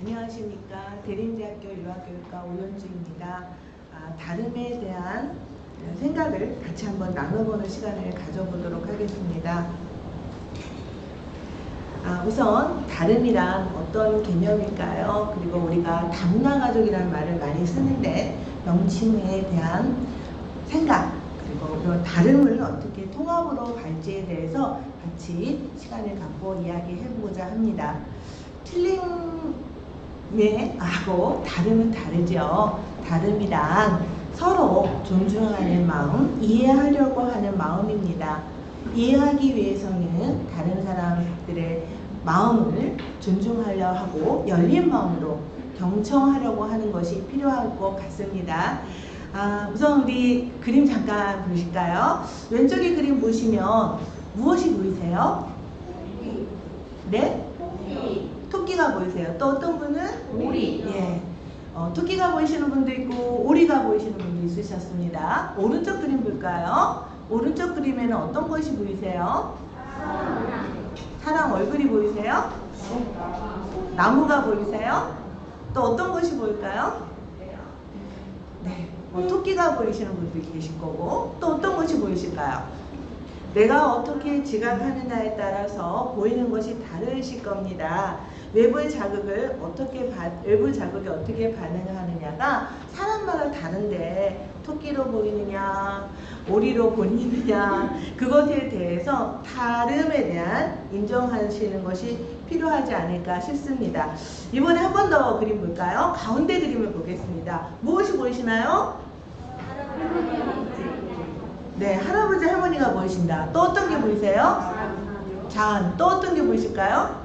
안녕하십니까. 대림대학교 유아교육과 오연주입니다. 다름에 대한 생각을 같이 한번 나눠보는 시간을 가져보도록 하겠습니다. 우선 다름이란 어떤 개념일까요? 그리고 우리가 다문화가족이라는 말을 많이 쓰는데 명칭에 대한 생각, 그리고 그런 다름을 어떻게 통합으로 갈지에 대해서 같이 시간을 갖고 이야기해보고자 합니다. 틀림하고 다름은 다르죠. 다름이란 서로 존중하는 마음, 이해하려고 하는 마음입니다. 이해하기 위해서는 다른 사람들의 마음을 존중하려 하고 열린 마음으로 경청하려고 하는 것이 필요할 것 같습니다. 우선 우리 그림 잠깐 보실까요? 왼쪽에 그림 보시면 무엇이 보이세요? 네? 토끼가 보이세요. 또 어떤 분은? 오리. 예. 토끼가 보이시는 분도 있고 오리가 보이시는 분도 있으셨습니다. 오른쪽 그림 볼까요? 오른쪽 그림에는 어떤 것이 보이세요? 사람 얼굴이 보이세요? 나무가 보이세요? 또 어떤 것이 보일까요? 네. 토끼가 보이시는 분도 계실 거고 또 어떤 것이 보이실까요? 내가 어떻게 지각하느냐에 따라서 보이는 것이 다르실 겁니다. 외부 자극이 어떻게 반응을 하느냐가 사람마다 다른데 토끼로 보이느냐, 오리로 보이느냐 그것에 대해서 다름에 대한 인정하시는 것이 필요하지 않을까 싶습니다. 이번에 한 번 더 그림 볼까요? 가운데 그림을 보겠습니다. 무엇이 보이시나요? 네, 할아버지 할머니가 보이신다. 또 어떤 게 보이세요? 잔. 또 어떤 게 보이실까요?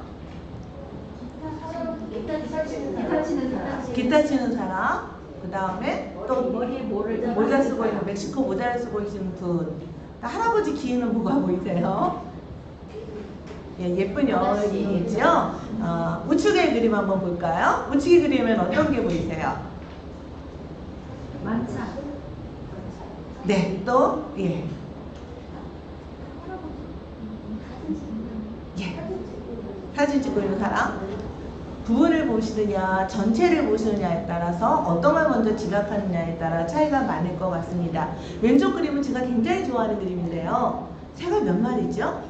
기타 치는 사람. 그 다음에 또 머리에 모자 쓰고 있는 멕시코 모자를 쓰고 계시는 분. 할아버지 귀에는 뭐가 보이세요? 예, 예쁜 여인이죠. 우측의 그림 한번 볼까요? 우측의 그림엔 어떤 게 보이세요? 만차. 네, 또 예. 예. 사진 찍고 있는 사람. 부분을 보시느냐, 전체를 보시느냐에 따라서 어떤 걸 먼저 지각하느냐에 따라 차이가 많을 것 같습니다. 왼쪽 그림은 제가 굉장히 좋아하는 그림인데요. 새가 몇 마리죠?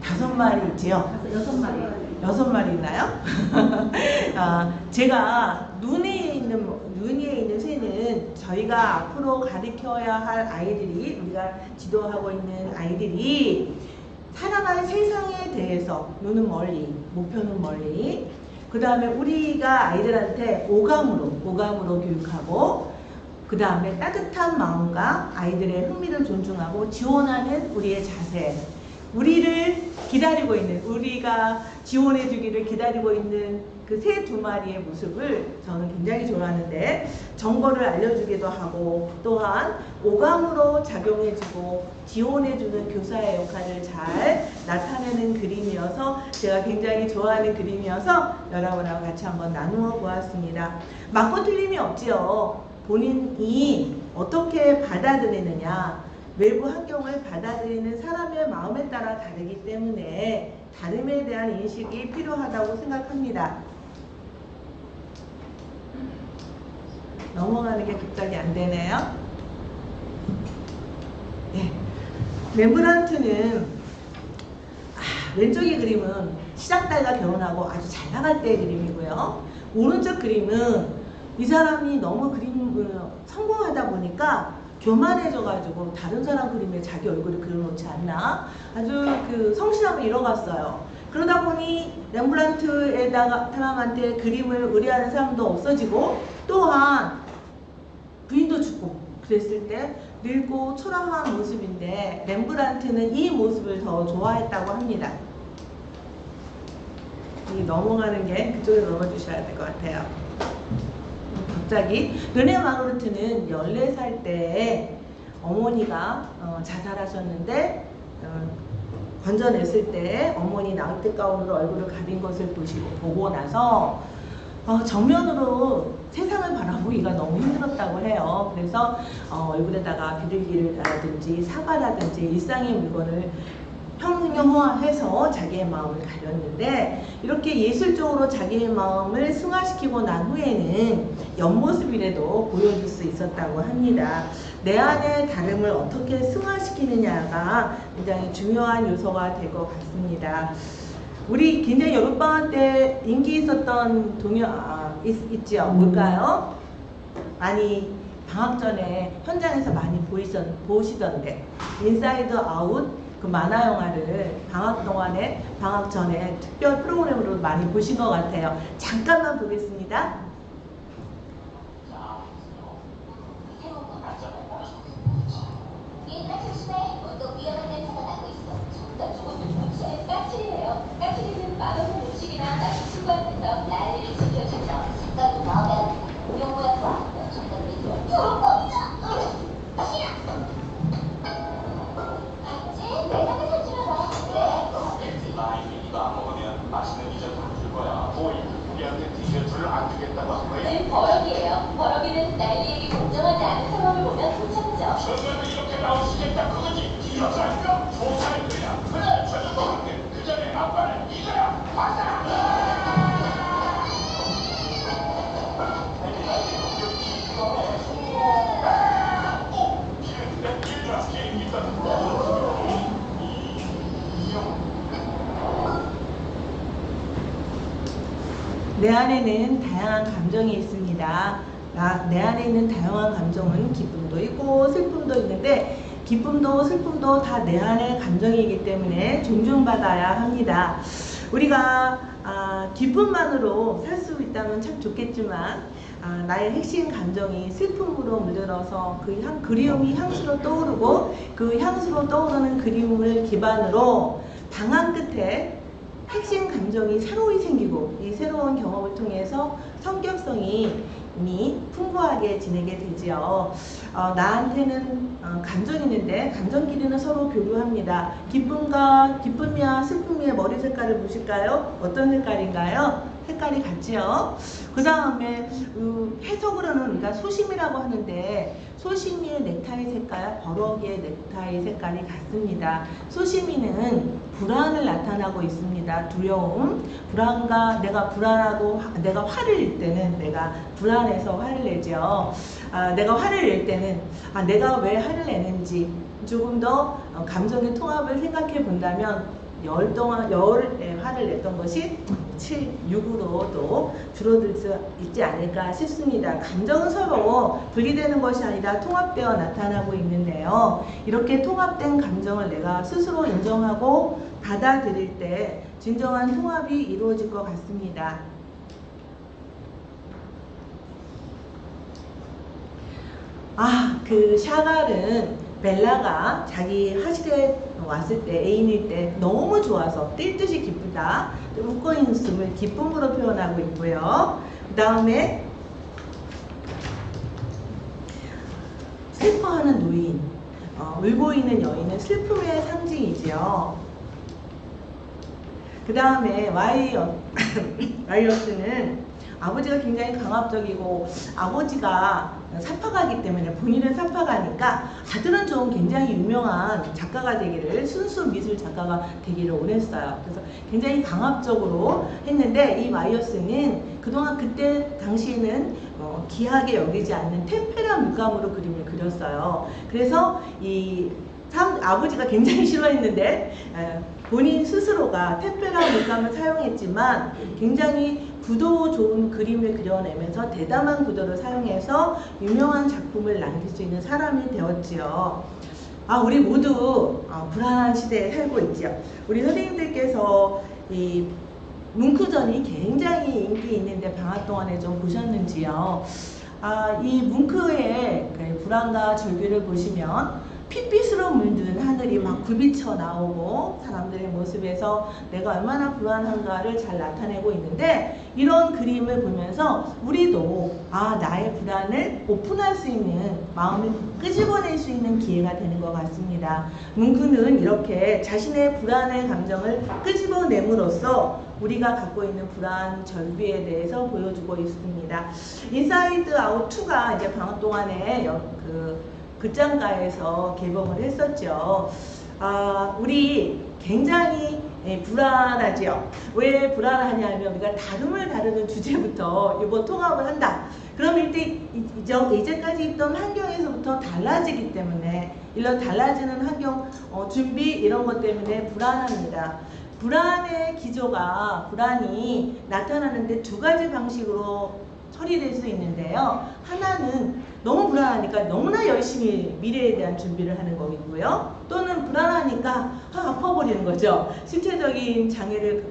5마리 있지요? 6마리. 6마리 있나요? 제가 눈에 있는 새는 저희가 앞으로 가르쳐야 할 아이들이, 우리가 지도하고 있는 아이들이 살아가는 세상에 대해서 눈은 멀리, 목표는 멀리, 그 다음에 우리가 아이들한테 오감으로 교육하고, 그 다음에 따뜻한 마음과 아이들의 흥미를 존중하고 지원하는 우리의 자세, 우리를 기다리고 있는, 우리가 지원해 주기를 기다리고 있는 그 새 2마리의 모습을 저는 굉장히 좋아하는데, 정보를 알려주기도 하고 또한 오감으로 작용해주고 지원해주는 교사의 역할을 잘 나타내는 그림이어서 제가 굉장히 좋아하는 그림이어서 여러분하고 같이 한번 나누어 보았습니다. 맞고 틀림이 없지요. 본인이 어떻게 받아들이느냐, 외부 환경을 받아들이는 사람의 마음에 따라 다르기 때문에 다름에 대한 인식이 필요하다고 생각합니다. 넘어가는 게 갑자기 안 되네요. 네. 렘브란트는 왼쪽의 그림은 시작달과 결혼하고 아주 잘 나갈 때의 그림이고요. 오른쪽 그림은 이 사람이 너무 성공하다 보니까 교만해져가지고 다른 사람 그림에 자기 얼굴을 그려놓지 않나, 아주 성실함을 잃어갔어요. 그러다 보니 렘브란트에다가 사람한테 그림을 의뢰하는 사람도 없어지고 또한 부인도 죽고 그랬을 때 늙고 초라한 모습인데 렘브란트는 이 모습을 더 좋아했다고 합니다. 이 넘어가는 게 그쪽으로 넘어주셔야 될 것 같아요. 갑자기 르네 마그루트는 14살 때 어머니가 자살하셨는데 건져냈을 때 어머니 나이트 가운으로 얼굴을 가린 것을 보고 나서 정면으로 세상을 바라보기가 너무 힘들었다고 해요. 그래서 얼굴에다가 비둘기라든지 사과라든지 일상의 물건을 상용화해서 자기의 마음을 가렸는데 이렇게 예술적으로 자기의 마음을 승화시키고 난 후에는 옆모습이라도 보여줄 수 있었다고 합니다. 내 안의 다름을 어떻게 승화시키느냐가 굉장히 중요한 요소가 될 것 같습니다. 우리 굉장히 여름방학 때 인기 있었던 동요 있죠? 뭘까요? 많이 방학 전에 현장에서 많이 보시던데 인사이드 아웃 그 만화 영화를 방학 전에 특별 프로그램으로 많이 보신 것 같아요. 잠깐만 보겠습니다. 까칠이는 맛없는 음식이나 나쁜 친구한테서 난리를 지켜주죠. 색깔도 나오면 용모양 좋아하면 정답이 좋은 겁니다. 맛이야. 같이 내가 사주라. 네. 나에게 이거 안 먹으면 맛있는 디저트 안 줄 거야. 우리한테 디저트를 안 주겠다고 한 거야? 는 버럭이에요. 버럭이는 난리에게 공정하지 않은 상황을 보면 못 참죠. 저들도 이렇게 나오시겠다 그거지. 디저트 아니면 조사일 거야. 그래 저들도 한데 그 전에 아빠는 이거야. 맞아. 내 안에는 다양한 감정이 있습니다. 내 안에 있는 다양한 감정은 기쁨도 있고 슬픔도 있는데 기쁨도 슬픔도 다 내 안의 감정이기 때문에 존중받아야 합니다. 우리가 기쁨만으로 살 수 있다면 참 좋겠지만 나의 핵심 감정이 슬픔으로 물들어서 그 그리움이 향수로 떠오르고 그 향수로 떠오르는 그리움을 기반으로 방황 끝에 핵심 감정이 새로이 생기고 이 새로운 경험을 통해서 성격성이 이미 풍부하게 지내게 되지요. 나한테는 감정이 있는데 감정끼리는 서로 교류합니다. 기쁨이와 슬픔의 머리 색깔을 보실까요? 어떤 색깔인가요? 색깔이 같지요. 그 다음에 해석으로는 우리가 소심이라고 하는데 소심이의 넥타이 색깔, 버럭이의 넥타이 색깔이 같습니다. 소심이는 불안을 나타나고 있습니다. 두려움, 불안과 내가 불안하고 내가 화를 낼 때는 내가 불안해서 화를 내죠. 내가 화를 낼 때는 내가 왜 화를 내는지 조금 더 감정의 통합을 생각해 본다면 열에 화를 냈던 것이 7, 6으로도 줄어들 수 있지 않을까 싶습니다. 감정은 서로 분리되는 것이 아니라 통합되어 나타나고 있는데요. 이렇게 통합된 감정을 내가 스스로 인정하고 받아들일 때 진정한 통합이 이루어질 것 같습니다. 그 샤갈은 벨라가 자기 하실에 왔을 때 애인일 때 너무 좋아서 뛸 듯이 기쁘다 웃고있는 웃음을 기쁨으로 표현하고 있고요. 그 다음에 슬퍼하는 노인, 울고 있는 여인은 슬픔의 상징이지요. 그 다음에 와이어스는 아버지가 굉장히 강압적이고 아버지가 사파가기 때문에 본인은 사파가니까 아들은 좀 굉장히 유명한 작가가 되기를 순수 미술 작가가 되기를 원했어요. 그래서 굉장히 강압적으로 했는데 이 마이어스는 그동안 그때 당시에는 귀하게 여기지 않는 템페라 물감으로 그림을 그렸어요. 그래서 아버지가 굉장히 싫어했는데 본인 스스로가 템페라 물감을 사용했지만 굉장히 구도 좋은 그림을 그려내면서 대담한 구도를 사용해서 유명한 작품을 남길 수 있는 사람이 되었지요. 우리 모두 불안한 시대에 살고 있죠. 우리 선생님들께서 이 뭉크전이 굉장히 인기 있는데 방학 동안에 좀 보셨는지요? 이 뭉크의 불안과 절규를 보시면 핏빛으로 물든 하늘이 막 굴비쳐 나오고 사람들의 모습에서 내가 얼마나 불안한가를 잘 나타내고 있는데 이런 그림을 보면서 우리도 나의 불안을 오픈할 수 있는 마음을 끄집어낼 수 있는 기회가 되는 것 같습니다. 뭉크는 이렇게 자신의 불안의 감정을 끄집어냄으로써 우리가 갖고 있는 불안 절규에 대해서 보여주고 있습니다. 인사이드 아웃 2가 이제 방학 동안에 극장가에서 개봉을 했었죠. 우리 굉장히 불안하지요. 왜 불안하냐면 우리가 다름을 다루는 주제부터 이거 통합을 한다. 그럼 이제까지 있던 환경에서부터 달라지기 때문에 이런 달라지는 환경 준비 이런 것 때문에 불안합니다. 불안의 기조가 불안이 나타나는데 두 가지 방식으로 처리될 수 있는데요. 하나는 너무 불안하니까 너무나 열심히 미래에 대한 준비를 하는 거고요. 또는 불안하니까 아파버리는 거죠. 신체적인 장애를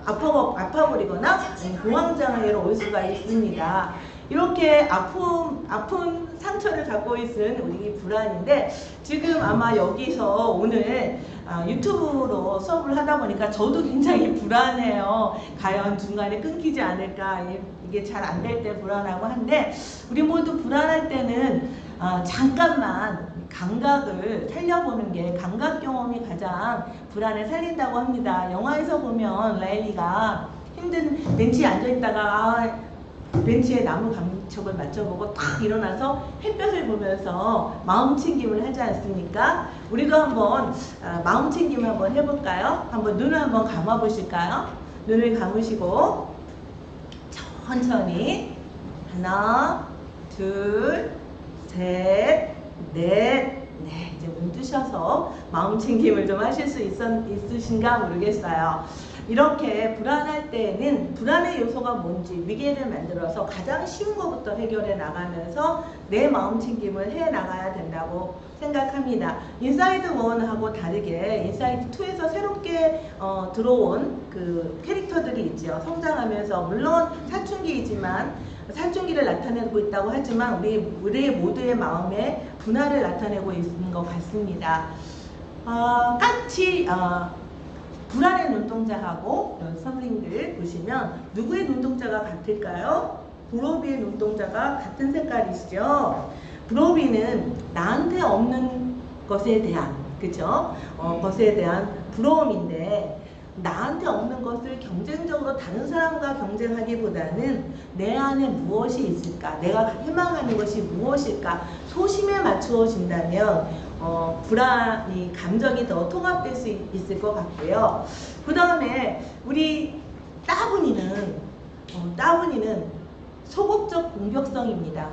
아파버리거나 공황장애로 올 수가 있습니다. 이렇게 아픈 상처를 갖고 있는 우리 불안인데 지금 아마 여기서 오늘 유튜브로 수업을 하다 보니까 저도 굉장히 불안해요. 과연 중간에 끊기지 않을까, 이게 잘 안 될 때 불안하고 한데 우리 모두 불안할 때는 잠깐만 감각을 살려보는 게 감각 경험이 가장 불안을 살린다고 합니다. 영화에서 보면 라일리가 힘든 벤치에 앉아있다가 벤치에 나무 감촉을 맞춰보고 딱 일어나서 햇볕을 보면서 마음 챙김을 하지 않습니까? 우리도 한번 마음 챙김 한번 해볼까요? 한번 눈을 한번 감아 보실까요? 눈을 감으시고 천천히 하나, 둘, 셋, 넷. 네, 이제 눈 뜨셔서 마음 챙김을 좀 하실 수 있으신가 모르겠어요. 이렇게 불안할 때는 불안의 요소가 뭔지 위계를 만들어서 가장 쉬운 것부터 해결해 나가면서 내 마음 챙김을 해 나가야 된다고 생각합니다. 인사이드 1하고 다르게 인사이드 2에서 새롭게 들어온 그 캐릭터들이 있죠. 성장하면서 물론 사춘기이지만 사춘기를 나타내고 있다고 하지만 우리 모두의 마음에 분화를 나타내고 있는 것 같습니다. 불안의 눈동자하고 선생님들 보시면 누구의 눈동자가 같을까요? 브로비의 눈동자가 같은 색깔이시죠? 브로비는 나한테 없는 것에 대한, 그죠? 것에 대한 부러움인데 나한테 없는 것을 경쟁적으로 다른 사람과 경쟁하기보다는 내 안에 무엇이 있을까? 내가 희망하는 것이 무엇일까? 소심에 맞추어진다면 불안이 감정이 더 통합될 수 있을 것 같고요. 그 다음에 우리 따분이는 소극적 공격성입니다.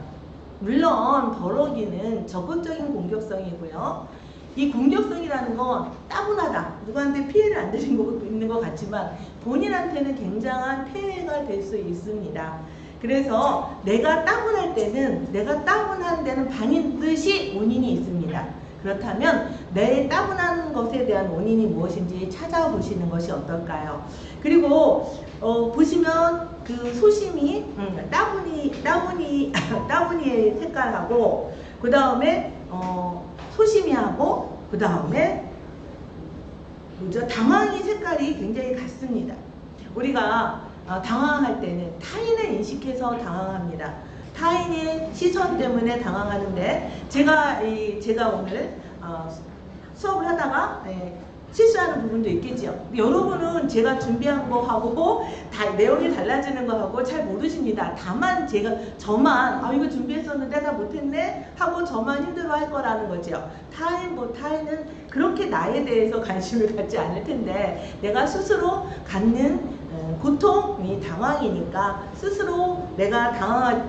물론 버럭이는 적극적인 공격성이고요. 이 공격성이라는 건 따분하다. 누구한테 피해를 안 드리는 것 같지만 본인한테는 굉장한 폐해가 될 수 있습니다. 그래서 내가 따분한 데는 반드시 원인이 있습니다. 그렇다면 내 따분한 것에 대한 원인이 무엇인지 찾아보시는 것이 어떨까요? 그리고 보시면 그 소심이 따분이의 색깔하고 그 다음에 소심이 하고 그 다음에 당황이 색깔이 굉장히 같습니다. 우리가 당황할 때는 타인을 인식해서 당황합니다. 타인의 시선 때문에 당황하는데 제가 오늘 수업을 하다가 실수하는 부분도 있겠지요. 여러분은 제가 준비한 거하고 내용이 달라지는 거하고 잘 모르십니다. 다만 저만 이거 준비했었는데 나 못했네 하고 저만 힘들어할 거라는 거죠. 타인은 그렇게 나에 대해서 관심을 갖지 않을 텐데 내가 스스로 갖는 고통이 당황이니까 스스로 내가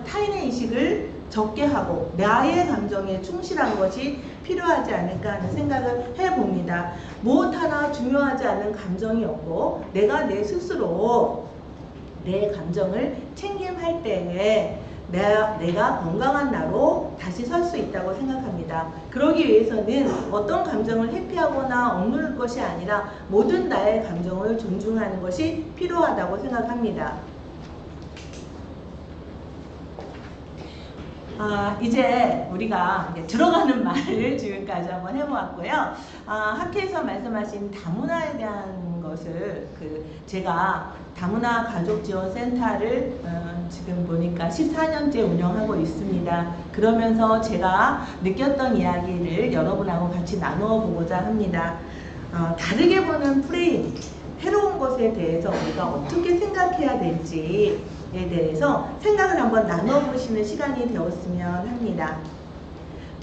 타인의 인식을 적게 하고 나의 감정에 충실한 것이 필요하지 않을까 하는 생각을 해봅니다. 무엇 하나 중요하지 않은 감정이 없고 내가 내 스스로 내 감정을 챙김할 때에 내가 건강한 나로 다시 설 수 있다고 생각합니다. 그러기 위해서는 어떤 감정을 회피하거나 억누를 것이 아니라 모든 나의 감정을 존중하는 것이 필요하다고 생각합니다. 이제 우리가 들어가는 말을 지금까지 한번 해보았고요. 학회에서 말씀하신 다문화에 대한 것을 제가 다문화 가족지원센터를 지금 보니까 14년째 운영하고 있습니다. 그러면서 제가 느꼈던 이야기를 여러분하고 같이 나누어 보고자 합니다. 다르게 보는 프레임, 새로운 것에 대해서 우리가 어떻게 생각해야 될지에 대해서 생각을 한번 나눠보시는 시간이 되었으면 합니다.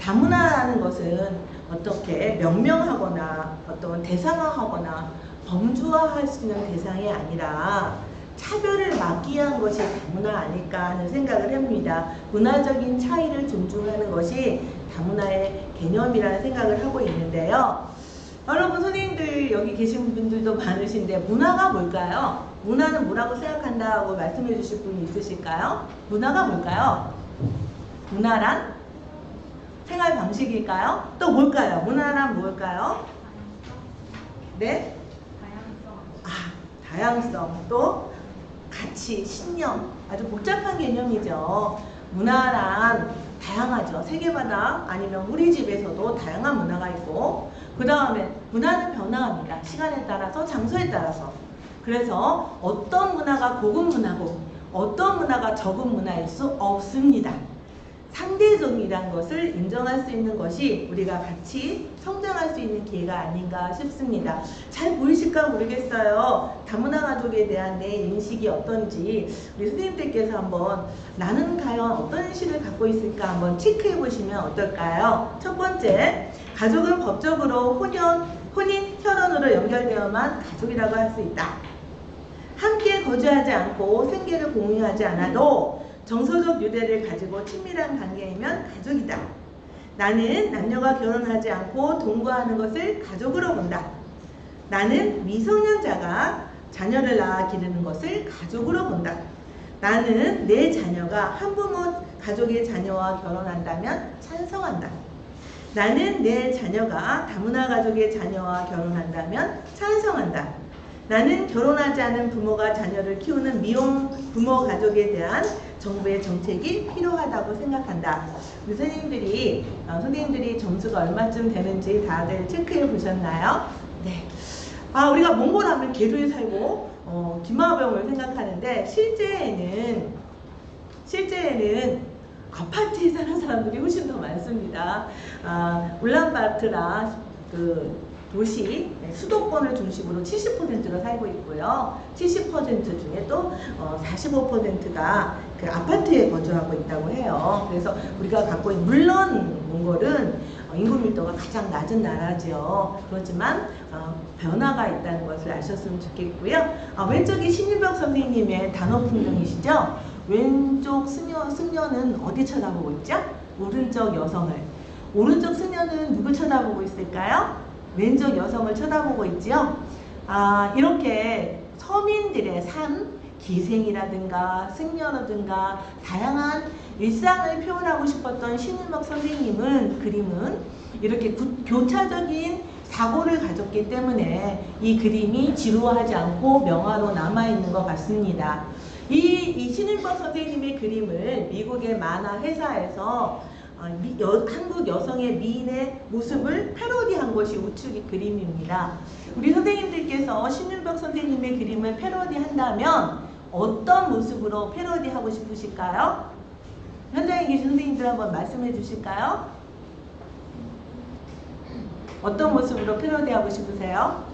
다문화라는 것은 어떻게 명명하거나 어떤 대상화하거나 범주화할 수 있는 대상이 아니라 차별을 막기 위한 것이 다문화 아닐까 하는 생각을 합니다. 문화적인 차이를 존중하는 것이 다문화의 개념이라는 생각을 하고 있는데요. 여러분, 선생님들 여기 계신 분들도 많으신데 문화가 뭘까요? 문화는 뭐라고 생각한다고 말씀해 주실 분이 있으실까요? 문화가 뭘까요? 문화란 생활 방식일까요? 또 뭘까요? 문화란 뭘까요? 네? 다양성, 또 가치, 신념, 아주 복잡한 개념이죠. 문화란 다양하죠. 세계마다 아니면 우리 집에서도 다양한 문화가 있고, 그 다음에 문화는 변화합니다. 시간에 따라서, 장소에 따라서. 그래서 어떤 문화가 고급 문화고 어떤 문화가 저급 문화일 수 없습니다. 상대적이란 것을 인정할 수 있는 것이 우리가 같이 성장할 수 있는 기회가 아닌가 싶습니다. 잘 보이실까 모르겠어요. 다문화 가족에 대한 내 인식이 어떤지 우리 선생님들께서 한번 나는 과연 어떤 인식을 갖고 있을까 한번 체크해 보시면 어떨까요? 첫 번째, 가족은 법적으로 혼인, 혈연으로 연결되어만 가족이라고 할 수 있다. 함께 거주하지 않고 생계를 공유하지 않아도 정서적 유대를 가지고 친밀한 관계이면 가족이다. 나는 남녀가 결혼하지 않고 동거하는 것을 가족으로 본다. 나는 미성년자가 자녀를 낳아 기르는 것을 가족으로 본다. 나는 내 자녀가 한부모 가족의 자녀와 결혼한다면 찬성한다. 나는 내 자녀가 다문화 가족의 자녀와 결혼한다면 찬성한다. 나는 결혼하지 않은 부모가 자녀를 키우는 미혼 부모 가족에 대한 정부의 정책이 필요하다고 생각한다. 우리 선생님들이 점수가 얼마쯤 되는지 다들 체크해 보셨나요? 네. 우리가 몽골하면 개도에 살고 김하병을 생각하는데 실제에는 아파트에 사는 사람들이 훨씬 더 많습니다. 울란바토르 도시 수도권을 중심으로 70%가 살고 있고요. 70% 중에 또 45%가 그 아파트에 거주하고 있다고 해요. 그래서 우리가 갖고 있는, 물론 몽골은 인구 밀도가 가장 낮은 나라죠. 그렇지만 변화가 있다는 것을 아셨으면 좋겠고요. 왼쪽이 신일벽 선생님의 단어 풍경이시죠? 왼쪽 승려는 어디 쳐다보고 있죠? 오른쪽 여성을. 오른쪽 승려는 누구 쳐다보고 있을까요? 왼쪽 여성을 쳐다보고 있지요. 이렇게 서민들의 삶, 기생이라든가 승려라든가 다양한 일상을 표현하고 싶었던 신일목 선생님은 그림은 이렇게 교차적인 사고를 가졌기 때문에 이 그림이 지루하지 않고 명화로 남아있는 것 같습니다. 이 신일목 선생님의 그림을 미국의 만화 회사에서 한국 여성의 미인의 모습을 패러디한 것이 우측의 그림입니다. 우리 선생님들께서 신윤박 선생님의 그림을 패러디한다면 어떤 모습으로 패러디하고 싶으실까요? 현장에 계신 선생님들 한번 말씀해 주실까요? 어떤 모습으로 패러디하고 싶으세요?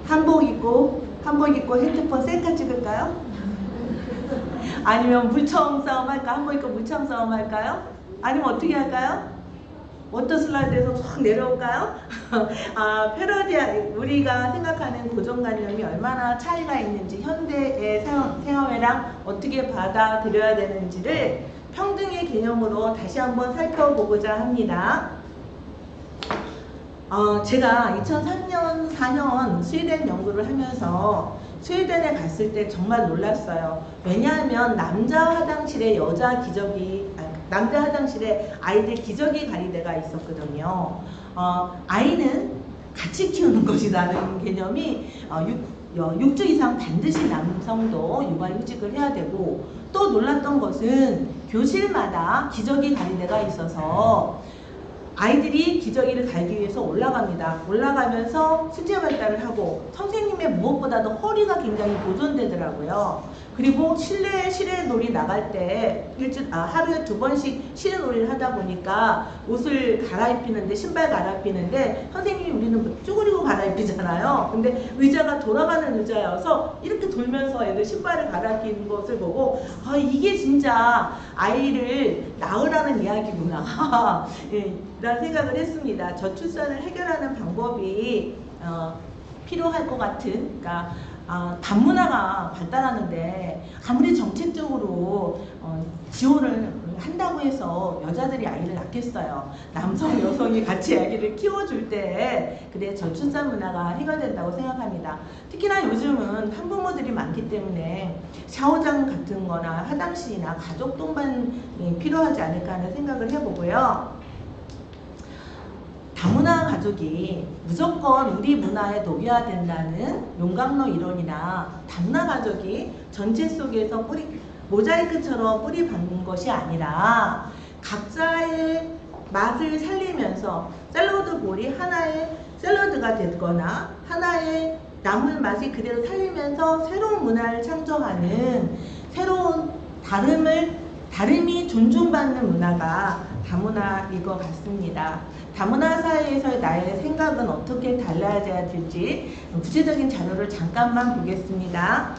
한복 입고 핸드폰 셀카 찍을까요? 아니면 물총 싸움 할까? 한복 입고 물총 싸움 할까요? 아니면 어떻게 할까요? 워터 슬라이드에서 확 내려올까요? 우리가 생각하는 고정관념이 얼마나 차이가 있는지, 현대의 생활이랑 어떻게 받아들여야 되는지를 평등의 개념으로 다시 한번 살펴보고자 합니다. 제가 2003년, 4년 스웨덴 연구를 하면서 스웨덴에 갔을 때 정말 놀랐어요. 왜냐하면 남자 화장실에 아이들 기저귀 가리대가 있었거든요. 아이는 같이 키우는 것이라는 개념이 6주 이상 반드시 남성도 육아휴직을 해야 되고, 또 놀랐던 것은 교실마다 기저귀 가리대가 있어서 아이들이 기저귀를 달기 위해서 올라갑니다. 올라가면서 수제 발달을 하고 선생님의 무엇보다도 허리가 굉장히 보존되더라고요. 그리고 실내 놀이 나갈 때 하루에 2번씩 실내 놀이를 하다 보니까 옷을 갈아입히는데, 신발 갈아입히는데 선생님이 우리는 쭈그리고 갈아입히잖아요. 근데 의자가 돌아가는 의자여서 이렇게 돌면서 애들 신발을 갈아입히는 것을 보고 이게 진짜 아이를 낳으라는 이야기구나 예, 라는 생각을 했습니다. 저출산을 해결하는 방법이 필요할 것 같은, 그러니까 다문화가 발달하는데 아무리 정책적으로 지원을 한다고 해서 여자들이 아이를 낳겠어요. 남성, 여성이 같이 아기를 키워줄 때 그래 저출산 문화가 해결된다고 생각합니다. 특히나 요즘은 한부모들이 많기 때문에 샤워장 같은 거나 화장실이나 가족 동반이 필요하지 않을까 하는 생각을 해보고요. 다문화 가족이 무조건 우리 문화에 녹여야 된다는 용광로 이론이나 다문화 가족이 전체 속에서 모자이크처럼 뿌리 박는 것이 아니라 각자의 맛을 살리면서 샐러드 볼이 하나의 샐러드가 됐거나 하나의 남은 맛이 그대로 살리면서 새로운 문화를 창조하는 새로운 다름이 존중받는 문화가 다문화일 것 같습니다. 다문화 사회에서의 나의 생각은 어떻게 달라져야 될지 구체적인 자료를 잠깐만 보겠습니다.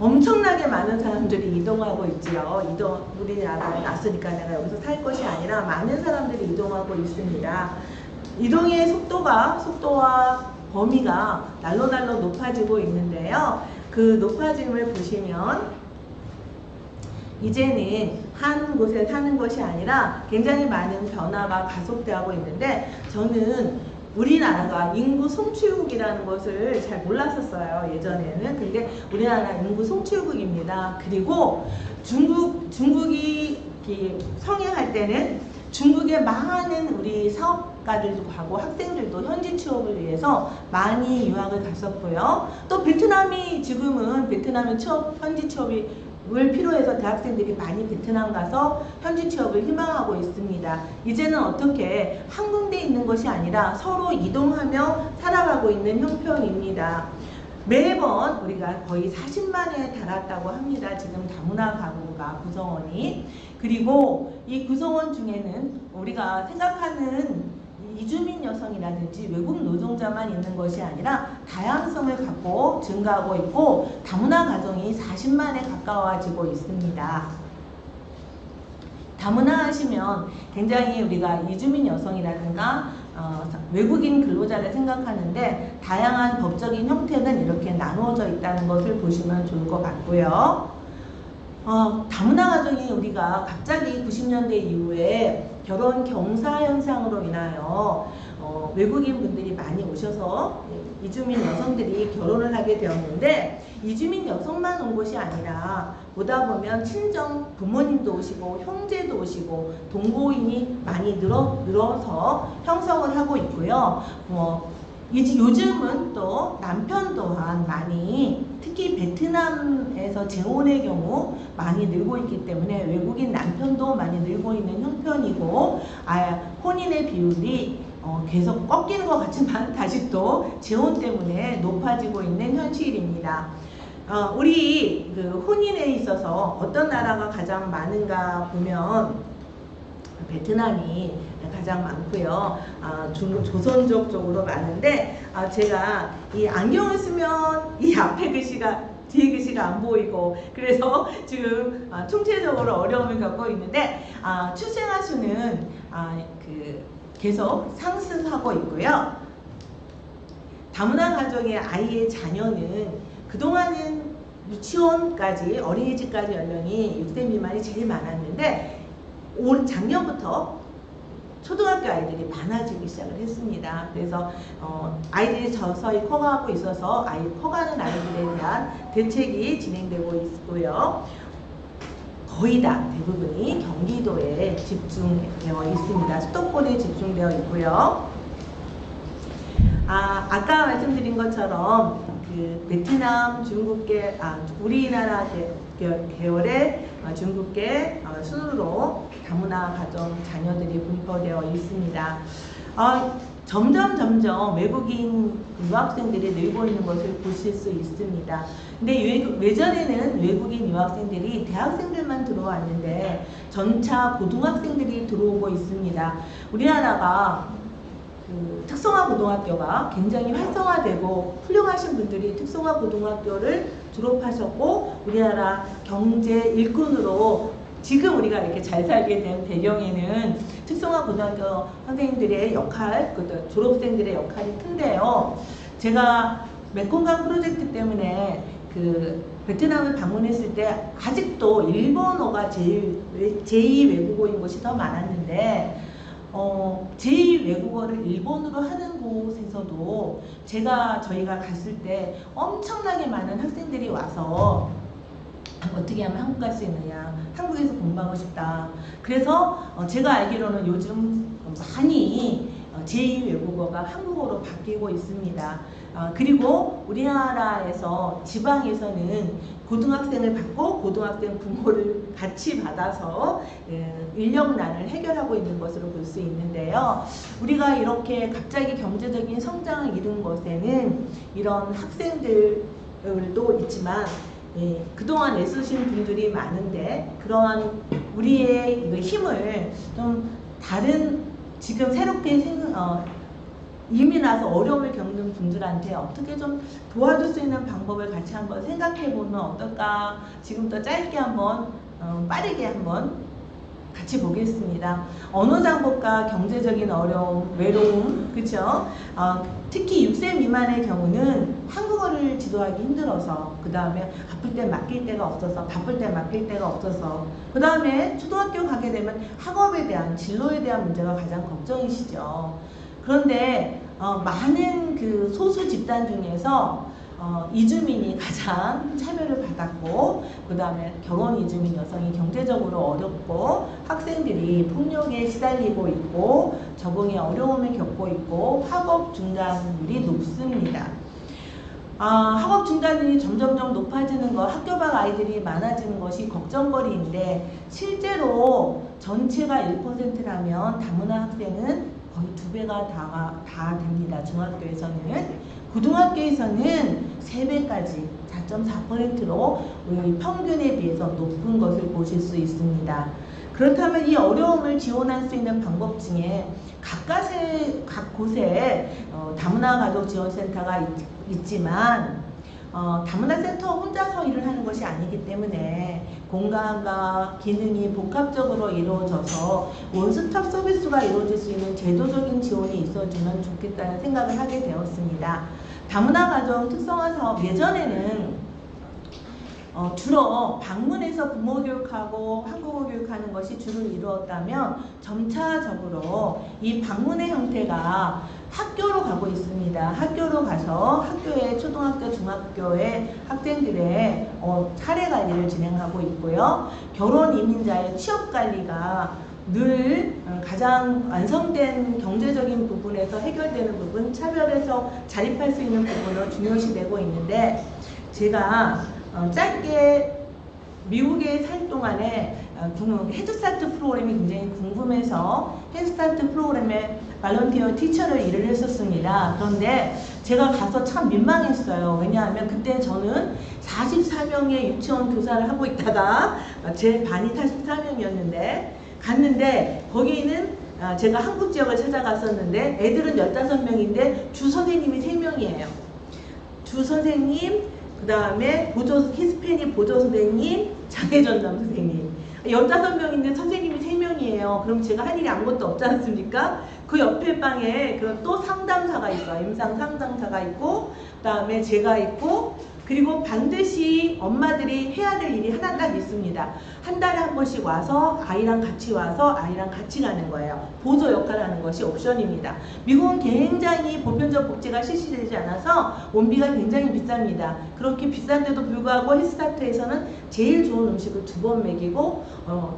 엄청나게 많은 사람들이 이동하고 있지요. 우리나라에 왔으니까 내가 여기서 살 것이 아니라 많은 사람들이 이동하고 있습니다. 이동의 속도와 범위가 날로 높아지고 있는데요. 그 높아짐을 보시면 이제는 한 곳에 사는 것이 아니라 굉장히 많은 변화가 가속되고 있는데, 저는 우리나라가 인구 성취국이라는 것을 잘 몰랐었어요, 예전에는. 근데 우리나라 인구 성취국입니다. 그리고 중국이 성행할 때는 중국의 많은 우리 사업가들하고 학생들도 현지 취업을 위해서 많이 유학을 갔었고요. 또 베트남이 지금은 현지 취업이 필요해서 대학생들이 많이 베트남 가서 현지 취업을 희망하고 있습니다. 이제는 어떻게 한 군데 있는 것이 아니라 서로 이동하며 살아가고 있는 형편입니다. 매번 우리가 거의 40만에 달았다고 합니다. 지금 다문화 가구가 구성원이. 그리고 이 구성원 중에는 우리가 생각하는 이주민 여성이라든지 외국 노동자만 있는 것이 아니라 다양성을 갖고 증가하고 있고, 다문화 가정이 40만에 가까워지고 있습니다. 다문화 하시면 굉장히 우리가 이주민 여성이라든가 외국인 근로자를 생각하는데, 다양한 법적인 형태는 이렇게 나누어져 있다는 것을 보시면 좋을 것 같고요. 다문화 가정이 우리가 갑자기 90년대 이후에 결혼 경사 현상으로 인하여 외국인 분들이 많이 오셔서 이주민 여성들이 결혼을 하게 되었는데, 이주민 여성만 온 것이 아니라 보다 보면 친정 부모님도 오시고 형제도 오시고 동거인이 많이 늘어서 형성을 하고 있고요. 요즘은 또 남편 또한 많이, 특히 베트남에서 재혼의 경우 많이 늘고 있기 때문에 외국인 남편도 많이 늘고 있는 형편이고, 혼인의 비율이 계속 꺾이는 것 같지만 다시 또 재혼 때문에 높아지고 있는 현실입니다. 우리 혼인에 있어서 어떤 나라가 가장 많은가 보면 베트남이 가장 많고요. 조선족 쪽으로 많은데, 제가 이 안경을 쓰면 이 앞에 글씨가 뒤에 글씨가 안 보이고, 그래서 지금 총체적으로 어려움을 겪고 있는데, 출생아 수는 계속 상승하고 있고요. 다문화 가정의 아이의 자녀는 그동안은 유치원까지, 어린이집까지 연령이 6세 미만이 제일 많았는데, 작년부터 초등학교 아이들이 많아지기 시작을 했습니다. 그래서 아이들이 서서히 커가고 있어서 커가는 아이들에 대한 대책이 진행되고 있고요. 거의 다 대부분이 경기도에 집중되어 있습니다. 수도권에 집중되어 있고요. 아까 말씀드린 것처럼 베트남, 중국계, 우리나라 계열의 중국계 순으로 다문화 가정 자녀들이 분포되어 있습니다. 점점 외국인 유학생들이 늘고 있는 것을 보실 수 있습니다. 근데 예전에는 외국인 유학생들이 대학생들만 들어왔는데 점차 고등학생들이 들어오고 있습니다. 우리나라가 특성화 고등학교가 굉장히 활성화되고 훌륭하신 분들이 특성화 고등학교를 졸업하셨고 우리나라 경제 일꾼으로 지금 우리가 이렇게 잘 살게 된 배경에는 특성화 고등학교 선생님들의 역할, 졸업생들의 역할이 큰데요. 제가 메콩강 프로젝트 때문에 베트남을 방문했을 때 아직도 일본어가 제2 외국어인 곳이 더 많았는데 제2 외국어를 일본어로 하는 곳에서도 저희가 갔을 때 엄청나게 많은 학생들이 와서 어떻게 하면 한국 갈 수 있느냐, 한국에서 공부하고 싶다. 그래서 제가 알기로는 요즘 많이 제2 외국어가 한국어로 바뀌고 있습니다. 그리고 우리나라에서 지방에서는 고등학생을 받고 고등학생 부모를 같이 받아서 인력난을 해결하고 있는 것으로 볼 수 있는데요. 우리가 이렇게 갑자기 경제적인 성장을 이룬 것에는 이런 학생들도 있지만 그동안 애쓰신 분들이 많은데 그러한 우리의 힘을 좀 다른 지금 새롭게 이민 와서 어려움을 겪는 분들한테 어떻게 좀 도와줄 수 있는 방법을 같이 한번 생각해 보면 어떨까? 지금부터 짧게 한번 빠르게 한번 같이 보겠습니다. 언어 장벽과 경제적인 어려움, 외로움, 그렇죠? 특히 6세 미만의 경우는 한국어를 지도하기 힘들어서, 그 다음에 아플 때 맡길 데가 없어서, 바쁠 때 맡길 데가 없어서, 그 다음에 초등학교 가게 되면 학업에 대한, 진로에 대한 문제가 가장 걱정이시죠. 그런데 많은 소수 집단 중에서 이주민이 가장 참여를 받았고, 그 다음에 결혼 이주민 여성이 경제적으로 어렵고 학생들이 폭력에 시달리고 있고 적응에 어려움을 겪고 있고 학업 중단율이 높습니다. 학업 중단율이 점점점 높아지는 것, 학교 밖 아이들이 많아지는 것이 걱정거리인데 실제로 전체가 1%라면 다문화 학생은 거의 2배가 다 됩니다. 중학교에서는. 고등학교에서는 3배까지 4.4%로 평균에 비해서 높은 것을 보실 수 있습니다. 그렇다면 이 어려움을 지원할 수 있는 방법 중에 각 곳에 다문화 가족 지원센터가 있지만 다문화 센터 혼자서 일을 하는 것이 아니기 때문에 공간과 기능이 복합적으로 이루어져서 원스톱 서비스가 이루어질 수 있는 제도적인 지원이 있어주면 좋겠다는 생각을 하게 되었습니다. 다문화 가정 특성화 사업 예전에는 주로 방문해서 부모 교육하고 한국어 교육하는 것이 주를 이루었다면 점차적으로 이 방문의 형태가 학교로 가고 있습니다. 학교로 가서 학교의 초등학교, 중학교의 학생들의 사례 관리를 진행하고 있고요. 결혼 이민자의 취업 관리가 늘 가장 완성된 경제적인 부분에서 해결되는 부분, 차별에서 자립할 수 있는 부분으로 중요시되고 있는데 제가 짧게 미국에 살 동안에 헤드스타트 프로그램이 굉장히 궁금해서 헤드스타트 프로그램에 발런티어 티처를 일을 했었습니다. 그런데 제가 가서 참 민망했어요. 왜냐하면 그때 저는 44명의 유치원 교사를 하고 있다가 제 반이 44명이었는데 갔는데 거기는 제가 한국 지역을 찾아갔었는데 애들은 15명인데 주 선생님이 3명이에요. 주 선생님, 그 다음에 히스패닉 보조 선생님, 장애전담 선생님. 15명인데 선생님이 3명이에요. 그럼 제가 할 일이 아무것도 없지 않습니까? 그 옆에 방에 또 상담사가 있어요. 임상 상담사가 있고, 그 다음에 제가 있고, 그리고 반드시 엄마들이 해야 될 일이 하나 딱 있습니다. 한 달에 한 번씩 와서 아이랑 같이 가는 거예요. 보조 역할을 하는 것이 옵션입니다. 미국은 굉장히 보편적 복지가 실시되지 않아서 원비가 굉장히 비쌉니다. 그렇게 비싼데도 불구하고 헬스타트에서는 제일 좋은 음식을 2번 먹이고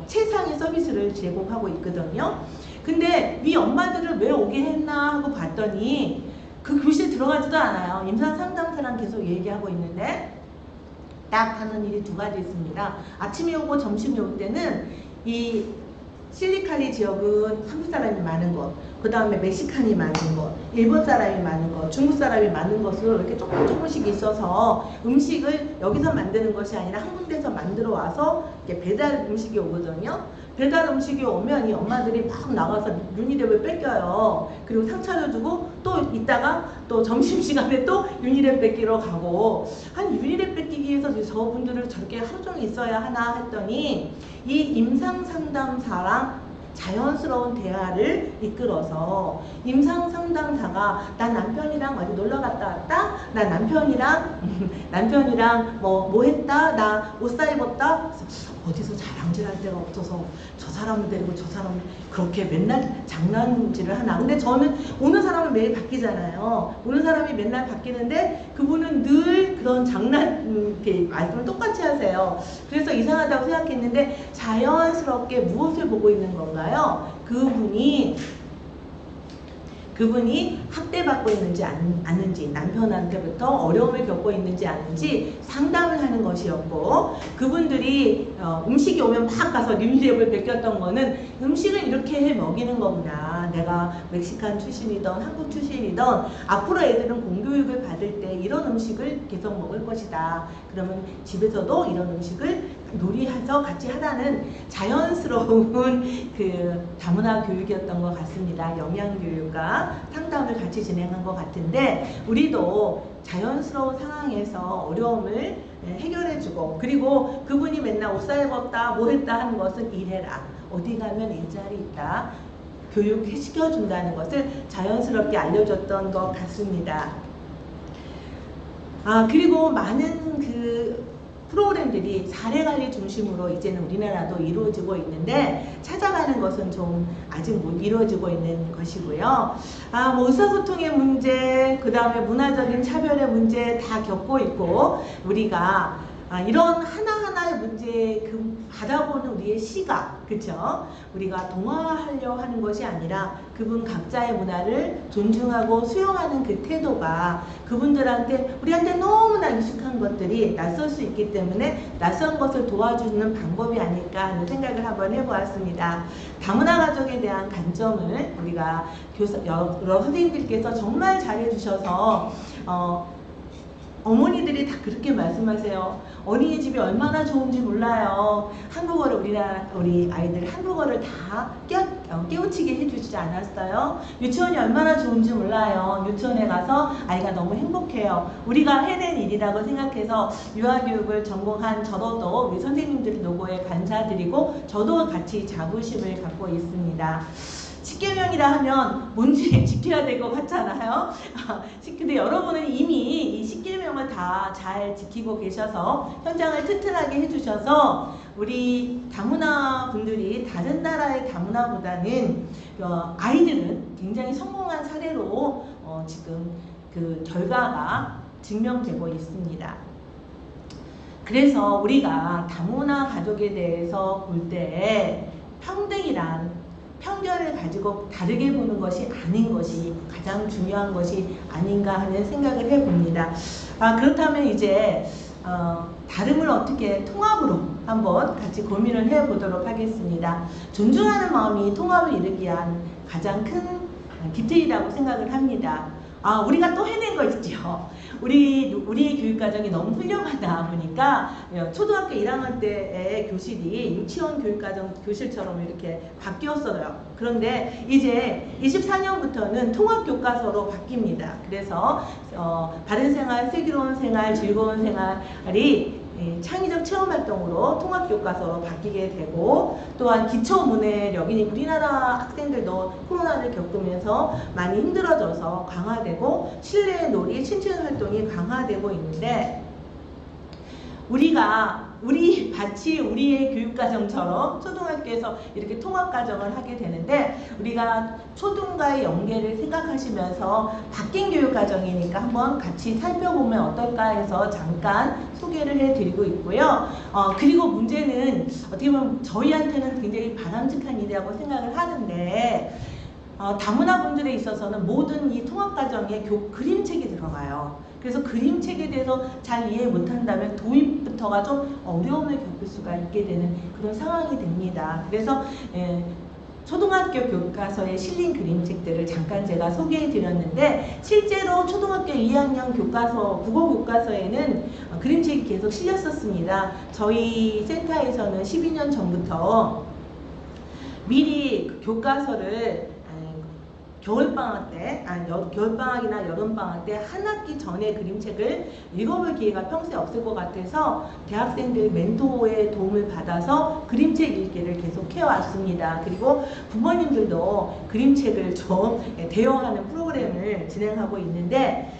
최상의 서비스를 제공하고 있거든요. 근데 이 엄마들을 왜 오게 했나 하고 봤더니 그 교실 들어가지도 않아요. 임상 상담사랑 계속 얘기하고 있는데 딱 하는 일이 2가지 있습니다. 아침에 오고 점심에 올 때는 이 실리칼리 지역은 한국 사람이 많은 것, 그 다음에 멕시칸이 많은 것, 일본 사람이 많은 것, 중국 사람이 많은 것으로 이렇게 조금씩 있어서 음식을 여기서 만드는 것이 아니라 한 군데서 만들어 와서 이렇게 배달 음식이 오거든요. 배달 음식이 오면 이 엄마들이 막 나가서 유니랩을 뺏겨요. 그리고 상차려 주고 또 이따가 또 점심시간에 또 유니랩 뺏기러 가고, 한 유니랩 뺏기기 위해서 저분들을 저렇게 하루 종일 있어야 하나 했더니 이 임상상담사랑 자연스러운 대화를 이끌어서 임상상담사가 나 남편이랑 어디 놀러 갔다 왔다? 나 남편이랑 뭐 했다? 나 옷 사 입었다? 어디서 자랑질할 데가 없어서 저 사람을 데리고 저 사람을 그렇게 맨날 장난질을 하나. 근데 저는 오는 사람은 매일 바뀌잖아요. 오는 사람이 맨날 바뀌는데 그분은 늘 그런 이렇게 말씀을 똑같이 하세요. 그래서 이상하다고 생각했는데 자연스럽게 무엇을 보고 있는 건가요? 그분이 학대받고 있는지 아닌지, 남편한테부터 어려움을 겪고 있는지 아닌지 상담을 하는 것이었고, 그분들이 음식이 오면 막 가서 유니랩을 베꼈던 거는 음식을 이렇게 해 먹이는 거구나. 내가 멕시칸 출신이든 한국 출신이든 앞으로 애들은 공교육을 받을 때 이런 음식을 계속 먹을 것이다. 그러면 집에서도 이런 음식을 놀이해서 같이 하라는 자연스러운 그 다문화 교육이었던 것 같습니다. 영양교육과 상담을 같이 진행한 것 같은데, 우리도 자연스러운 상황에서 어려움을 해결해주고, 그리고 그분이 맨날 옷 사 입었다 뭐 했다 하는 것은 일해라, 어디 가면 일자리 있다, 교육시켜준다는 것을 자연스럽게 알려줬던 것 같습니다. 그리고 많은 그 프로그램들이 사례관리 중심으로 이제는 우리나라도 이루어지고 있는데, 찾아가는 것은 좀 아직 못 이루어지고 있는 것이고요. 뭐 의사소통의 문제, 그 다음에 문화적인 차별의 문제 다 겪고 있고, 우리가 이런 하나하나의 문제에 바라보는 우리의 시각, 그쵸? 우리가 동화하려 하는 것이 아니라 그분 각자의 문화를 존중하고 수용하는 그 태도가 그분들한테, 우리한테 너무나 익숙한 것들이 낯설 수 있기 때문에 낯선 것을 도와주는 방법이 아닐까 하는 생각을 한번 해보았습니다. 다문화 가족에 대한 관점을 우리가 여러 선생님들께서 정말 잘해주셔서 어머니들이 다 그렇게 말씀하세요. 어린이집이 얼마나 좋은지 몰라요. 한국어를 우리 아이들 한국어를 다 깨우치게 해주지 않았어요. 유치원이 얼마나 좋은지 몰라요. 유치원에 가서 아이가 너무 행복해요. 우리가 해낸 일이라고 생각해서 유아교육을 전공한 저도 우리 선생님들 노고에 감사드리고, 저도 같이 자부심을 갖고 있습니다. 10계명이라 하면 뭔지 지켜야 될 것 같잖아요. 근데 여러분은 이미 이 10계명을 다 잘 지키고 계셔서 현장을 튼튼하게 해주셔서 우리 다문화 분들이 다른 나라의 다문화보다는 아이들은 굉장히 성공한 사례로 지금 그 결과가 증명되고 있습니다. 그래서 우리가 다문화 가족에 대해서 볼 때 평등이란 편견을 가지고 다르게 보는 것이 아닌 것이 가장 중요한 것이 아닌가 하는 생각을 해봅니다. 그렇다면 이제 다름을 어떻게 통합으로 한번 같이 고민을 해보도록 하겠습니다. 존중하는 마음이 통합을 이루기 위한 가장 큰 기틀이라고 생각을 합니다. 우리가 또 해낸 거 있죠. 우리 교육과정이 너무 훌륭하다 보니까 초등학교 1학년 때의 교실이 유치원 교육과정 교실처럼 이렇게 바뀌었어요. 그런데 이제 24년부터는 통합교과서로 바뀝니다. 그래서 바른생활, 슬기로운 생활, 즐거운 생활이 창의적 체험활동으로 통합교과서로 바뀌게 되고, 또한 기초문해력이 우리나라 학생들도 코로나를 겪으면서 많이 힘들어져서 강화되고, 실내 놀이, 친체활동이 강화되고 있는데, 마치 우리의 교육과정처럼 초등학교에서 이렇게 통합과정을 하게 되는데, 우리가 초등과의 연계를 생각하시면서 바뀐 교육과정이니까 한번 같이 살펴보면 어떨까 해서 잠깐 소개를 해드리고 있고요. 그리고 문제는 어떻게 보면 저희한테는 굉장히 바람직한 일이라고 생각을 하는데, 다문화 분들에 있어서는 모든 이 통합 과정에 그림책이 들어가요. 그래서 그림책에 대해서 잘 이해 못한다면 도입부터가 좀 어려움을 겪을 수가 있게 되는 그런 상황이 됩니다. 그래서 초등학교 교과서에 실린 그림책들을 잠깐 제가 소개해 드렸는데, 실제로 초등학교 2학년 교과서, 국어 교과서에는 그림책이 계속 실렸었습니다. 저희 센터에서는 12년 전부터 미리 그 교과서를 겨울방학 때, 겨울방학이나 여름방학 때 한 학기 전에 그림책을 읽어볼 기회가 평소에 없을 것 같아서 대학생들 멘토의 도움을 받아서 그림책 읽기를 계속 해왔습니다. 그리고 부모님들도 그림책을 좀 대여하는 프로그램을 진행하고 있는데,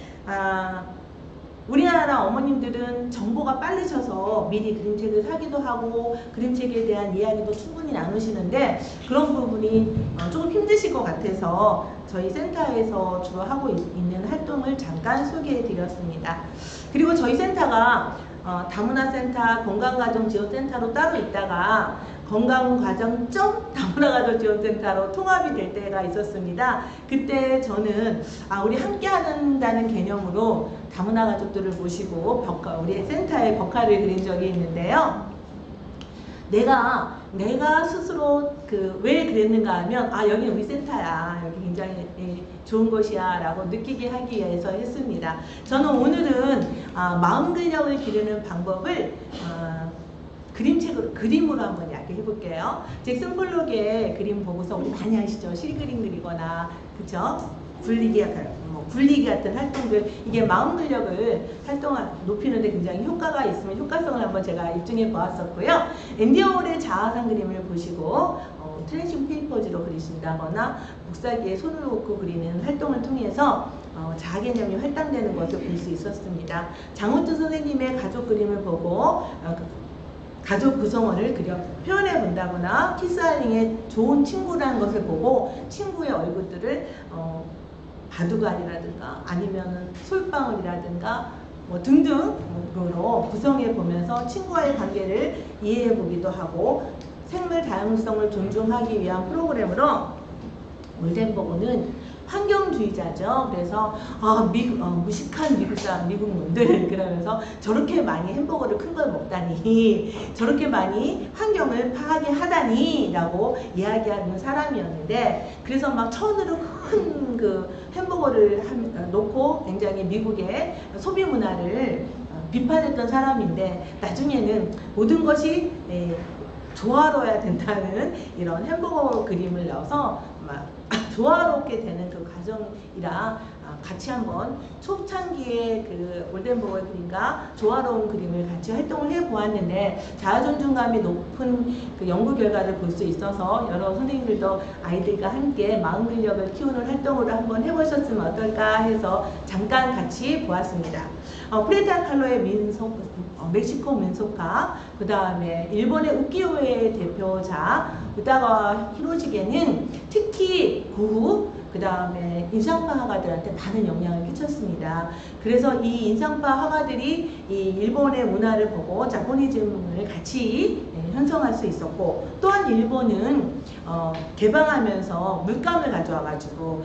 우리나라 어머님들은 정보가 빠르셔서 미리 그림책을 사기도 하고 그림책에 대한 이야기도 충분히 나누시는데, 그런 부분이 조금 힘드실 것 같아서 저희 센터에서 주로 하고 있는 활동을 잠깐 소개해 드렸습니다. 그리고 저희 센터가 다문화센터, 건강가정지원센터로 따로 있다가 건강과정.점 다문화가정지원센터로 통합이 될 때가 있었습니다. 그때 저는 우리 함께 한다는 개념으로 다문화 가족들을 모시고 우리 센터에 벽화를 그린 적이 있는데요. 내가 스스로 왜 그랬는가 하면, 여기 우리 센터야, 여기 굉장히 좋은 곳이야 라고 느끼게 하기 위해서 했습니다. 저는 오늘은 마음 근력을 기르는 방법을 그림으로 한번 이야기해 볼게요. 잭슨 폴록의 그림 보고서 우리 많이 아시죠? 실그림 그리거나, 그쵸? 굴리기 같은 활동들, 이게 마음 근력을 높이는데 굉장히 효과가 있으면 효과성을 한번 제가 입증해 보았었고요. 앤디 워홀의 자화상 그림을 보시고 트레이싱 페이퍼지로 그리신다거나 복사기에 손을 놓고 그리는 활동을 통해서 자아개념이 활당되는 것을 볼 수 있었습니다. 장우투 선생님의 가족 그림을 보고 가족 구성원을 표현해 본다거나, 키스알링의 좋은 친구라는 것을 보고 친구의 얼굴들을 바둑알이라든가 아니면 솔방울이라든가 등등으로 구성해 보면서 친구와의 관계를 이해해 보기도 하고, 생물 다양성을 존중하기 위한 프로그램으로 올덴버그는 환경주의자죠. 그래서 무식한 미국놈들 그러면서 저렇게 많이 햄버거를 큰 걸 먹다니, 저렇게 많이 환경을 파괴 하다니 라고 이야기하는 사람이었는데, 그래서 막 천으로 큰 햄버거를 놓고 굉장히 미국의 소비 문화를 비판했던 사람인데, 나중에는 모든 것이 조화로워야 된다는 이런 햄버거 그림을 넣어서 조화롭게 되는 그 과정이라 같이 한번 초창기에 올덴버그의 그림과 조화로운 그림을 같이 활동을 해 보았는데, 자아존중감이 높은 연구 결과를 볼 수 있어서 여러 선생님들도 아이들과 함께 마음 근력을 키우는 활동으로 한번 해보셨으면 어떨까 해서 잠깐 같이 보았습니다. 프레다 칼로의 멕시코 민속화, 그 다음에 일본의 우키요의 대표자 우다가 히로시게는 특히 고흐, 그 다음에 인상파 화가들한테 많은 영향을 끼쳤습니다. 그래서 이 인상파 화가들이 이 일본의 문화를 보고 자포니즘을 같이 형성할 수 있었고, 또한 일본은 개방하면서 물감을 가져와 가지고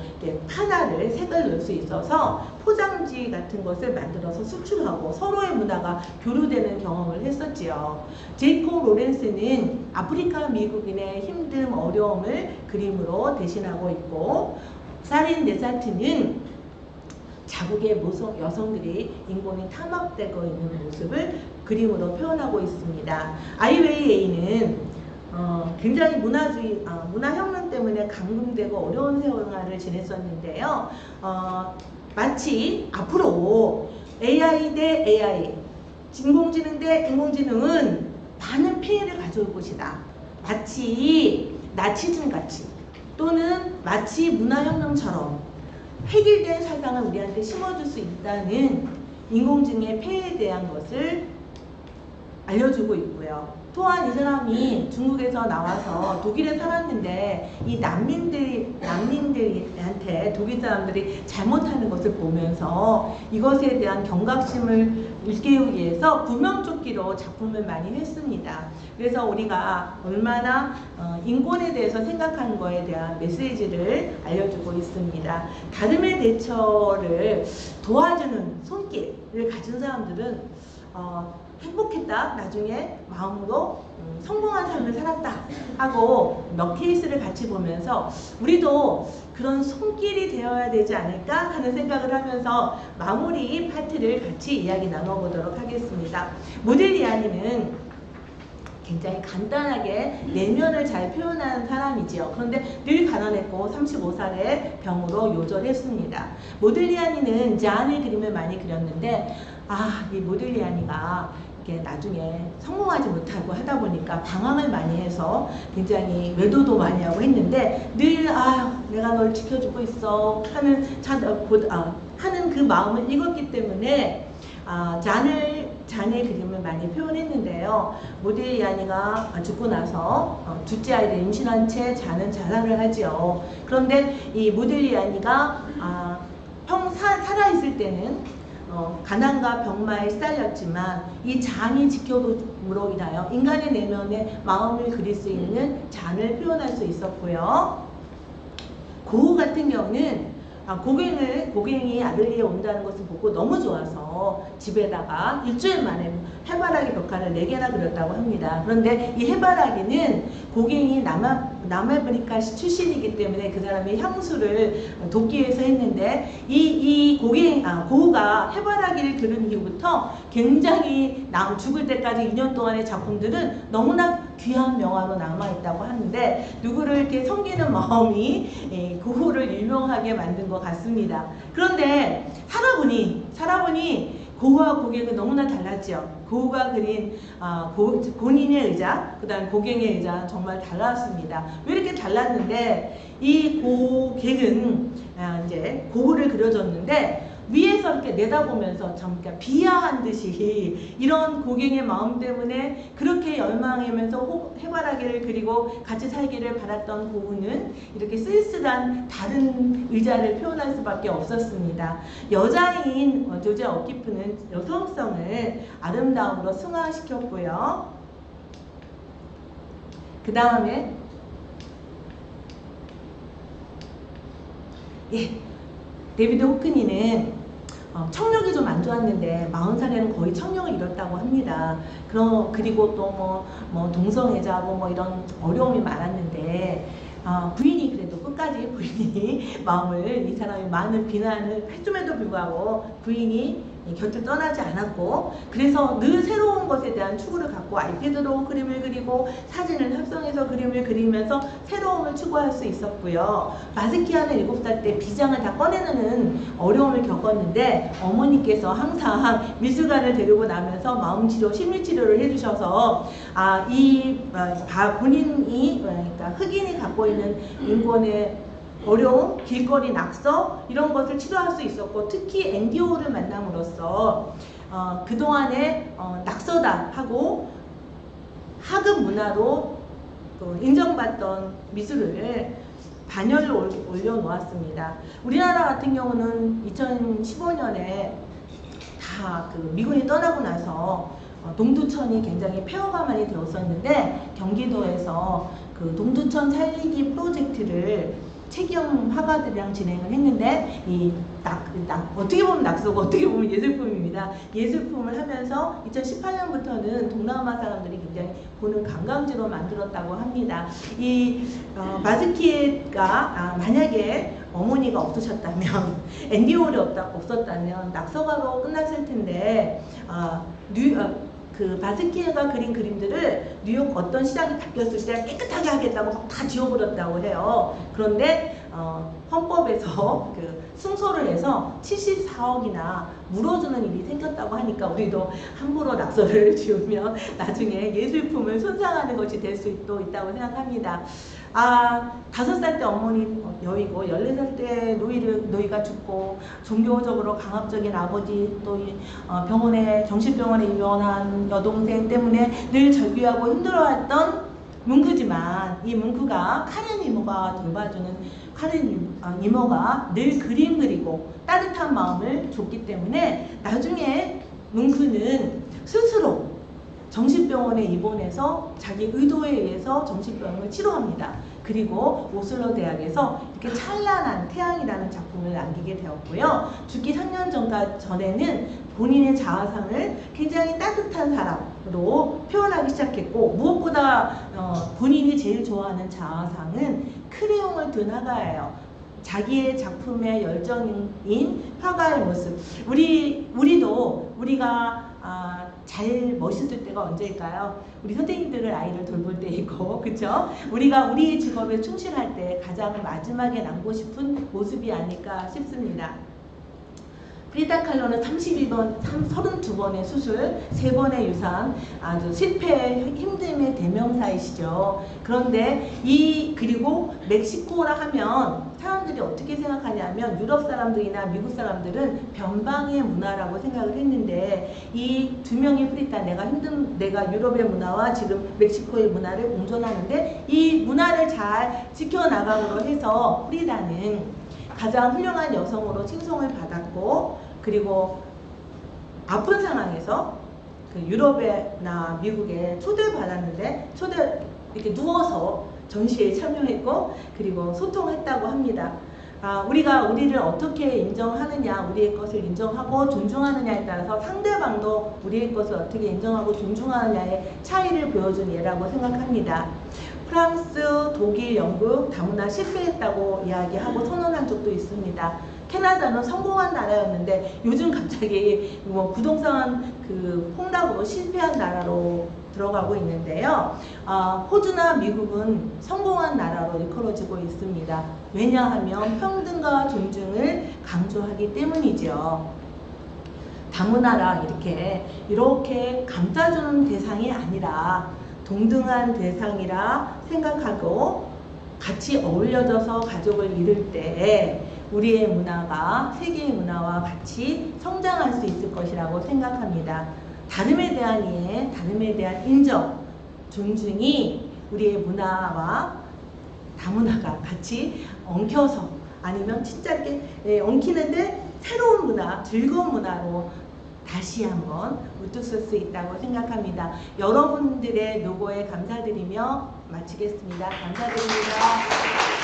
판화를 색을 넣을 수 있어서 포장지 같은 것을 만들어서 수출하고 서로의 문화가 교류되는 경험을 했었지요. 제이콥 로렌스는 아프리카 미국인의 힘듦, 어려움을 그림으로 대신하고 있고, 사린 네사트는 자국의 여성들이 인권이 탄압되고 있는 모습을 그림으로 표현하고 있습니다. 아이웨이에이는 굉장히 문화혁명 때문에 감금되고 어려운 생활을 지냈었는데요. 마치 앞으로 AI 대 AI, 인공지능 대 인공지능은 많은 피해를 가져올 것이다. 마치 나치즘 같이, 또는 마치 문화혁명처럼 획일된 사상을 우리한테 심어줄 수 있다는 인공지능의 폐해에 대한 것을 알려주고 있고요. 또한 이 사람이 중국에서 나와서 독일에 살았는데 이 난민들한테 독일 사람들이 잘못하는 것을 보면서 이것에 대한 경각심을 일깨우기 위해서 구명조끼로 작품을 많이 했습니다. 그래서 우리가 얼마나 인권에 대해서 생각하는 것에 대한 메시지를 알려주고 있습니다. 다름의 대처를 도와주는 손길을 가진 사람들은 행복했다, 나중에 마음으로 성공한 삶을 살았다 하고 몇 케이스를 같이 보면서 우리도 그런 손길이 되어야 되지 않을까 하는 생각을 하면서 마무리 파트를 같이 이야기 나눠보도록 하겠습니다. 모딜리아니는 굉장히 간단하게 내면을 잘 표현하는 사람이지요. 그런데 늘 가난했고 35살에 병으로 요절했습니다. 모딜리아니는 잔의 그림을 많이 그렸는데 이 모딜리아니가 나중에 성공하지 못하고 하다 보니까 방황을 많이 해서 굉장히 외도도 많이 하고 했는데 늘 내가 널 지켜주고 있어 하는 하는 그 마음을 읽었기 때문에 잔의 그림을 많이 표현했는데요. 모딜리아니가 죽고 나서 둘째 아이를 임신한 채 잔은 자살을 하지요. 그런데 이 모딜리아니가 살아있을 때는 가난과 병마에 시달렸지만 이 잔이 지켜봄으로 인하여 인간의 내면의 마음을 그릴 수 있는 잔을 표현할 수 있었고요. 고흐 같은 경우는 고갱이 아들리에 온다는 것을 보고 너무 좋아서 집에다가 일주일 만에 해바라기 벽화를 4개나 그렸다고 합니다. 그런데 이 해바라기는 고갱이 남아프리카 출신이기 때문에 그 사람이 향수를 돕기 위해서 했는데 고흐가 해바라기를 그린 이후부터 굉장히 죽을 때까지 2년 동안의 작품들은 너무나 귀한 명화로 남아있다고 하는데 누구를 이렇게 섬기는 마음이 고흐를 유명하게 만든 것 같습니다. 그런데 살아보니 고흐와 고갱은 너무나 달랐죠. 고흐가 그린 본인의 의자, 그 다음 고갱의 의자 정말 달랐습니다. 왜 이렇게 달랐는데 이 고갱은 이제 고흐를 그려줬는데 위에서 이렇게 내다보면서 참 비하한 듯이 이런 고갱의 마음 때문에 그렇게 열망하면서 해바라기를 그리고 같이 살기를 바랐던 고흐는 이렇게 쓸쓸한 다른 의자를 표현할 수밖에 없었습니다. 여자인 조제 어키프는 여성성을 아름다움으로 승화시켰고요. 그 다음에 데비드 호크니는 청력이 좀 안 좋았는데 40살에는 거의 청력을 잃었다고 합니다. 그리고 또 동성애자고 이런 어려움이 많았는데 부인이 그래도 끝까지 부인이 마음을 이 사람이 많은 비난을 했음에도 불구하고 부인이 곁을 떠나지 않았고 그래서 늘 새로운 것에 대한 추구를 갖고 아이패드로 그림을 그리고 사진을 합성해서 그림을 그리면서 새로움을 추구할 수 있었고요. 바스키아는 7살 때 비장을 다 꺼내는 어려움을 겪었는데 어머니께서 항상 미술관을 데리고 나면서 마음치료, 심리치료를 해주셔서 본인이 그러니까 흑인이 갖고 있는 인권의 어려움, 길거리 낙서 이런 것을 치료할 수 있었고 특히 앤디 워홀을 만남으로써 그동안에 낙서다 하고 하급 문화로 인정받던 미술을 반열을 올려놓았습니다. 우리나라 같은 경우는 2015년에 다 미군이 떠나고 나서 동두천이 굉장히 폐허가 많이 되었었는데 경기도에서 그 동두천 살리기 프로젝트를 책임 화가들이랑 진행을 했는데 어떻게 보면 낙서고 어떻게 보면 예술품입니다. 예술품을 하면서 2018년부터는 동남아 사람들이 굉장히 보는 관광지로 만들었다고 합니다. 바스키에가 만약에 어머니가 없으셨다면 앤디 워홀이 없었다면 낙서가로 끝났을 텐데 바스키에가 그린 그림들을 뉴욕 어떤 시장이 바뀌었을 때 깨끗하게 하겠다고 다 지워버렸다고 해요. 그런데 헌법에서 그 승소를 해서 74억이나 물어주는 일이 생겼다고 하니까 우리도 함부로 낙서를 지으면 나중에 예술품을 손상하는 것이 될 수도 있다고 생각합니다. 5살 때 어머니 여의고 14살 때 노이가 죽고 종교적으로 강압적인 아버지 또 병원에 정신병원에 입원한 여동생 때문에 늘 절규하고 힘들어했던 뭉크지만 이 뭉크가 카렌 이모가 돌봐주는 카렌 이모가 늘 그림 그리고 따뜻한 마음을 줬기 때문에 나중에 뭉크는 스스로 정신병원에 입원해서 자기 의도에 의해서 정신병을 치료합니다. 그리고 오슬로 대학에서 이렇게 찬란한 태양이라는 작품을 남기게 되었고요. 죽기 3년 전에는 본인의 자아상을 굉장히 따뜻한 사람으로 표현하기 시작했고 무엇보다 본인이 제일 좋아하는 자아상은 크레용을 든 화가예요. 자기의 작품의 열정인 화가의 모습. 우리도 우리가 잘 멋있을 때가 언제일까요? 우리 선생님들을 아이를 돌볼 때이고, 그쵸? 우리가 우리의 직업에 충실할 때 가장 마지막에 남고 싶은 모습이 아닐까 싶습니다. 프리다 칼로는 32번의 수술, 3번의 유산, 아주 실패, 힘듦의 대명사이시죠. 그런데 그리고 멕시코라 하면 사람들이 어떻게 생각하냐면 유럽 사람들이나 미국 사람들은 변방의 문화라고 생각을 했는데 이 두 명의 프리다, 내가 유럽의 문화와 지금 멕시코의 문화를 공존하는데 이 문화를 잘 지켜나감으로 해서 프리다는 가장 훌륭한 여성으로 칭송을 받았고 그리고 아픈 상황에서 그 유럽이나 미국에 초대받았는데 이렇게 누워서 전시에 참여했고 그리고 소통했다고 합니다. 우리가 우리를 어떻게 인정하느냐, 우리의 것을 인정하고 존중하느냐에 따라서 상대방도 우리의 것을 어떻게 인정하고 존중하느냐의 차이를 보여준 예라고 생각합니다. 프랑스, 독일, 영국 다문화 실패했다고 이야기하고 선언한 적도 있습니다. 캐나다는 성공한 나라였는데 요즘 갑자기 부동산 폭락으로 실패한 나라로 들어가고 있는데요. 호주나 미국은 성공한 나라로 일컬어지고 있습니다. 왜냐하면 평등과 존중을 강조하기 때문이죠. 다문화라 이렇게 감싸주는 대상이 아니라 동등한 대상이라 생각하고 같이 어울려져서 가족을 이룰 때 우리의 문화가 세계의 문화와 같이 성장할 수 있을 것이라고 생각합니다. 다름에 대한 이해, 다름에 대한 인정, 존중이 우리의 문화와 다문화가 같이 엉켜서 아니면 진짜 이렇게 엉키는데 새로운 문화, 즐거운 문화로 다시 한번 우뚝 설 수 있다고 생각합니다. 여러분들의 노고에 감사드리며 마치겠습니다. 감사드립니다.